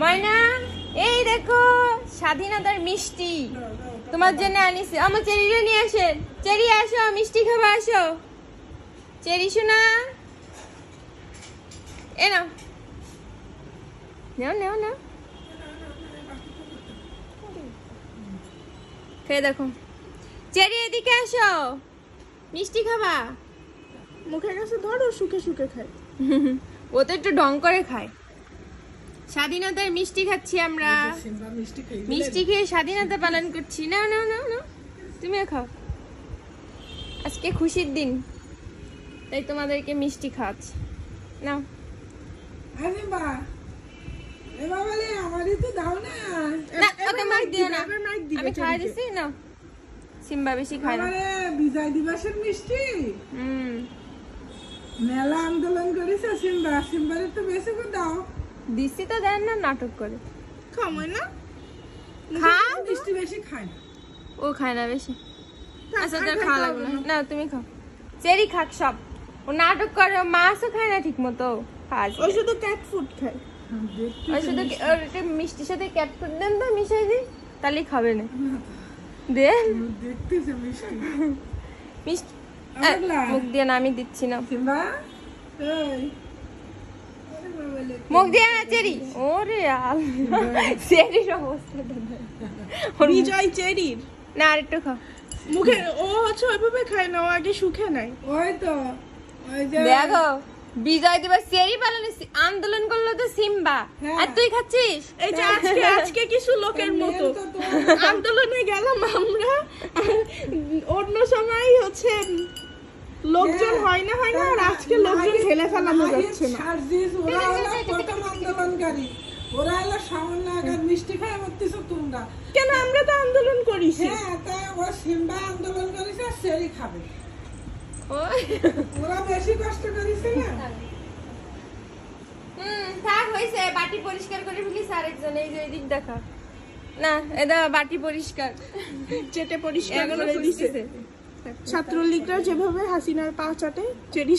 ময়না এই দেখো স্বাধীনতার মিষ্টি তোমার জন্য আনিছি। আমার চেরিটা নিয়ে আসেন। চেরি আসো, মিষ্টি খাবা আসো। চেরি শোনা এ নাও নাও নাও নাও খেয়ে দেখো। চেরি এদিকে আসো, মিষ্টি খাবা। মুখের কাছে ধরো, শুকে শুকে খায়। ও তো একটু ঢং করে খায়। স্বাধীনতার মিষ্টি খাচ্ছি আমরা, মিষ্টি খেয়ে স্বাধীনতা পালন করছি। না না না না তুমিও খাও, আজকে খুশির দিন তাই তোমাদেরকে মিষ্টি খাওয়াচ্ছি। নাও আরে বা এ বাবালে আমারই তো দাও না। না ওকে মাইক দিও না, আমি খাওয়া দিছি। না সিম্বা বেশি খায় না। আরে বিজয় দিবসের মিষ্টি মেলা আন্দোলন করেছে সিম্বা, সিম্বারে তো বেশি করে দাও। দিছি তো দেন না, নাটক করে। খামই না, খাও। মিষ্টি বেশি খায় না, ও খায় না বেশি। আচ্ছা তোর খাওয়া লাগবে না, না তুমি খাও। চেরি খাক সব, ও নাটক করে। মাছও খায় না ঠিক মতো। ও শুধু ক্যাট ফুড খায়। ওই শুধু ওর একটা মিষ্টির সাথে ক্যাট ফুড দেন তো মিশাই দিই, তাহলেই খাবে না। দে দেখতেছে মিষ্টি মিষ্টি মুখ দিয়ে না, আমি দিচ্ছি না। সিম্বা এই মুখ দিয়ে না চেরি। ওরে আল চেরির অবস্থা বিজয় চেরির না, আরেকটু খাও। মুখে ও হচ্ছে ওইভাবে খায় না, ও আগে শুকে নাই। ওই তো ওই যে দেখো বিজয় দিবস চেরি পালনে আন্দোলন করলো তো সিম্বা, আর তুই খাচ্ছিস। এই যে আজকে কিছু লোকের মতো আন্দোলনে গেলাম আমরা, অন্য সময় হচ্ছে লোকজন হয় না আর আজকে লোকজন ঠেলে ফেলানো যাচ্ছে না। ওরা হলো প্রথম আন্দোলনকারী, ওরা হলো সামান্য আগার মিষ্টি খায় মরতেছ তোমরা কেন? আমরা তো আন্দোলন করিস। হ্যাঁ তা ও সিম্বা আন্দোলন করিস আর সেরি খাবে, ওরা বেশি কষ্ট করিছে না। থাক হইছে, বাটি পরিষ্কার করে ফেলিস। আরেকজন এই যে এদিক দেখা না, এটা বাটি পরিষ্কার চেটে পরিষ্কার করে দিছে। ছাত্রলীগরা যেভাবে হাসিনার পা চাটে, চেরি